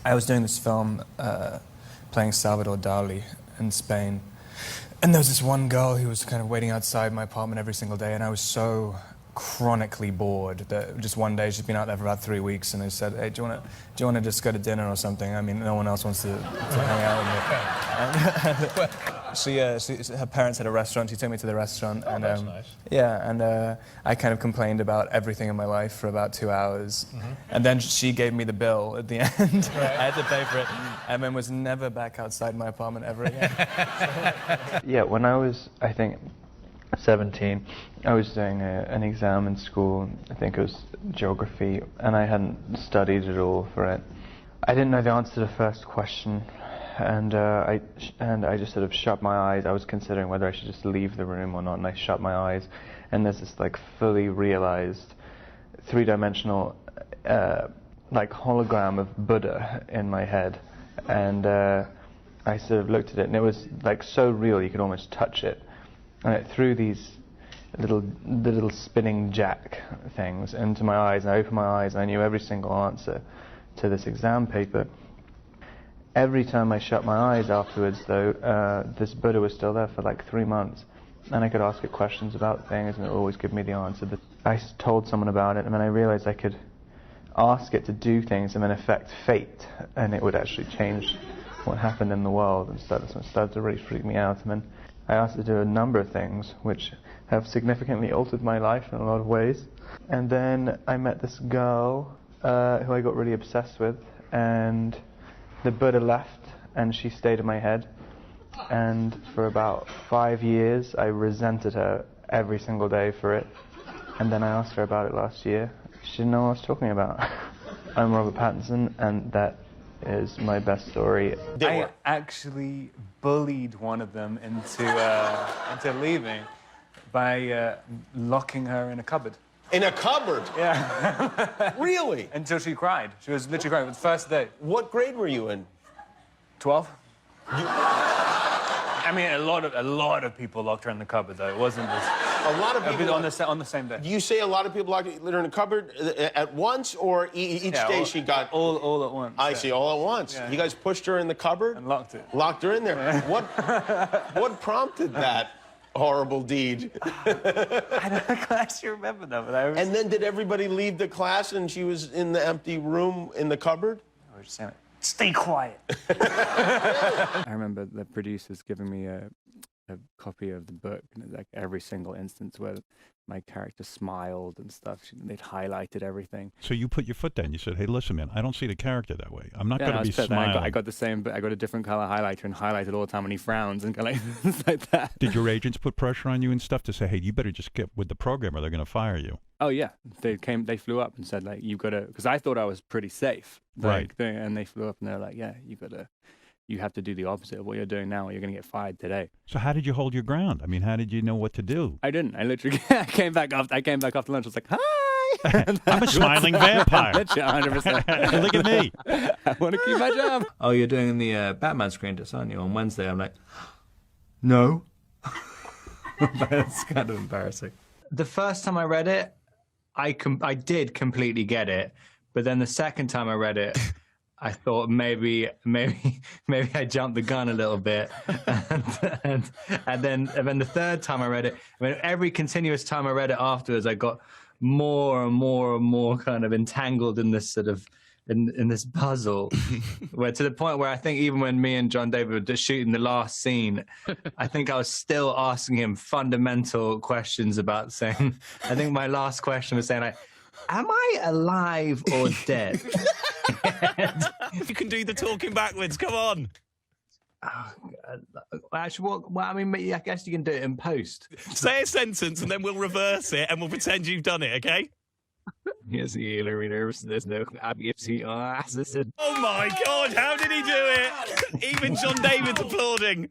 I was doing this film playing Salvador Dali in Spain. And there was this one girl who was kind of waiting outside my apartment every single day, and I was so chronically bored that just one day she'd been out there for about 3 weeks, and I said, hey, do you want to just go to dinner or something? I mean, no one else wants to hang out with me. Her parents had a restaurant. She took me to the restaurant. Oh, and, that's nice. Yeah, and I kind of complained about everything in my life for about 2 hours. And then she gave me the bill at the end. Right. I had to pay for it. And then was never back outside my apartment ever again. Yeah, when I was, I think, 17, I was doing an exam in school. I think it was geography, and I hadn't studied at all for it. I didn't know the answer to the first question, and I just sort of shut my eyes. I was considering whether I should just leave the room or not, and I shut my eyes, and there's this like fully realized three-dimensional like hologram of Buddha in my head, and I sort of looked at it, and it was like so real you could almost touch it. And it threw these little spinning jack things into my eyes, and I opened my eyes, and I knew every single answer to this exam paper. Every time I shut my eyes afterwards, though, this Buddha was still there for like 3 months, and I could ask it questions about things, and it would always give me the answer. But I told someone about it, and then I realized I could ask it to do things and then affect fate, and it would actually change what happened in the world, and so it started to really freak me out. And then I asked it to do a number of things which have significantly altered my life in a lot of ways. And then I met this girl who I got really obsessed with, and the Buddha left and she stayed in my head. And for about 5 years I resented her every single day for it. And then I asked her about it last year. She didn't know what I was talking about. I'm Robert Pattinson, and that is my best story. I actually bullied one of them into leaving by locking her in a cupboard. In a cupboard? Yeah. Really? Until she cried. She was literally crying. It was the first day. What grade were you in? 12. I mean, a lot of people locked her in the cupboard, though. It wasn't just... A lot of people... On the same day. You say a lot of people locked her in a cupboard at once, or each day she got... All at once. I see, all at once. Yeah. You guys pushed her in the cupboard? And locked it. Locked her in there. Yeah. What prompted that horrible deed? I don't actually remember that, but I was... And then did everybody leave the class and she was in the empty room in the cupboard? I was just saying, stay quiet. I remember the producers giving me a copy of the book, and like every single instance where my character smiled and stuff, they'd highlighted everything. So you put your foot down. You said, "Hey, listen, man, I don't see the character that way. I'm not going to be smiling." I got the same, but I got a different color highlighter and highlighted all the time when he frowns and like things like that. Did your agents put pressure on you and stuff to say, "Hey, you better just get with the program, or they're going to fire you"? Oh yeah, they flew up and said like, "You got to," because I thought I was pretty safe, like, right? And they flew up and they're like, "Yeah, you have to do the opposite of what you're doing now, or you're going to get fired today." So how did you hold your ground? I mean, how did you know what to do? I didn't. I literally came back after lunch. I was like, "Hi." I'm a smiling vampire. 100%. Look at me. I want to keep my job. Oh, you're doing the Batman screen test, aren't you, on Wednesday? I'm like, no. That's kind of embarrassing. The first time I read it, I did completely get it, but then the second time I read it, I thought maybe I jumped the gun a little bit, and then the third time I read it, I mean, every continuous time I read it afterwards, I got more and more and more kind of entangled in this sort of in this puzzle, where to the point where I think even when me and John David were just shooting the last scene, I think I was still asking him fundamental questions about saying. I think my last question was saying like, "Am I alive or dead?" You can do the talking backwards, come on. Actually, well, I mean, I guess you can do it in post. Say a sentence and then we'll reverse it and we'll pretend you've done it, okay? Yes, there's no obviously. Oh my God, how did he do it? Even John David's applauding.